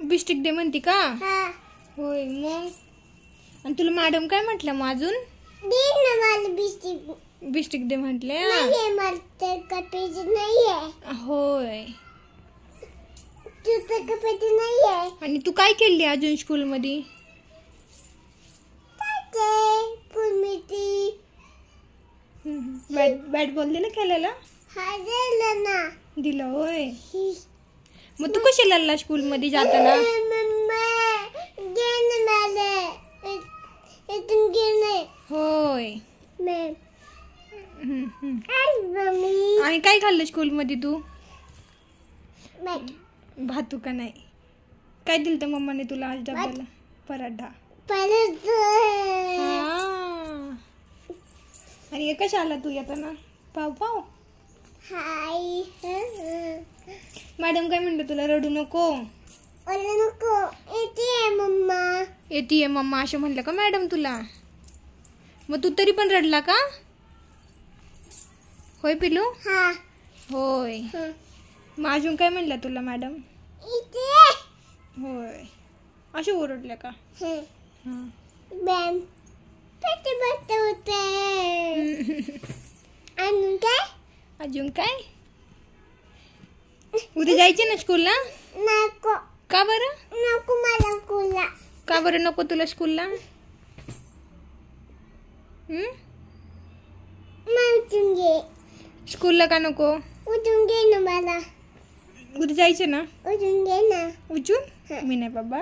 बिस्टिक दे म्हणती का? हा. होय मग. आणि तुला मॅडम काय म्हटलं मग अजून? दे ना मला बिस्टिक. बिस्टिक दे म्हटले. नाही मला तर कपायचं नाहीये. होय. तू तर कपायचं नाहीये. आणि तू काय केली अजून स्कूल मध्ये? बॅट बॉल दिला खेळायला? हा दिलं ना. दिलं होय. मग तू कशी लढला स्कूल मध्ये जाताना? होय. आणि काय खाल्लं स्कूल मध्ये तू? भातू का नाही? काय दिलं तर मम्माने तुला आज डब्याला? पराठा. आणि हे कशा आला तू येताना? पाव पाव. हाय. मॅडम काय म्हणलं तुला? रडू नको. नको. येते मम्मा. येते मम्मा असं म्हणलं का मॅडम तुला? मग तू तरी पण रडला का? होय पिलू? हा. होय. मग अजून काय म्हणलं तुला मॅडम? होय. असे ओरडल्या का? अजून काय? उद्या जायचे ना स्कूलला? नको. का बरं? नको मला स्कूलला. का बरं नको तुला स्कूलला? उठून घे. स्कूलला का नको? उठून घे ना मला. उद्या जायचे ना? उठून घे ना. उचून? मी नाही बाबा.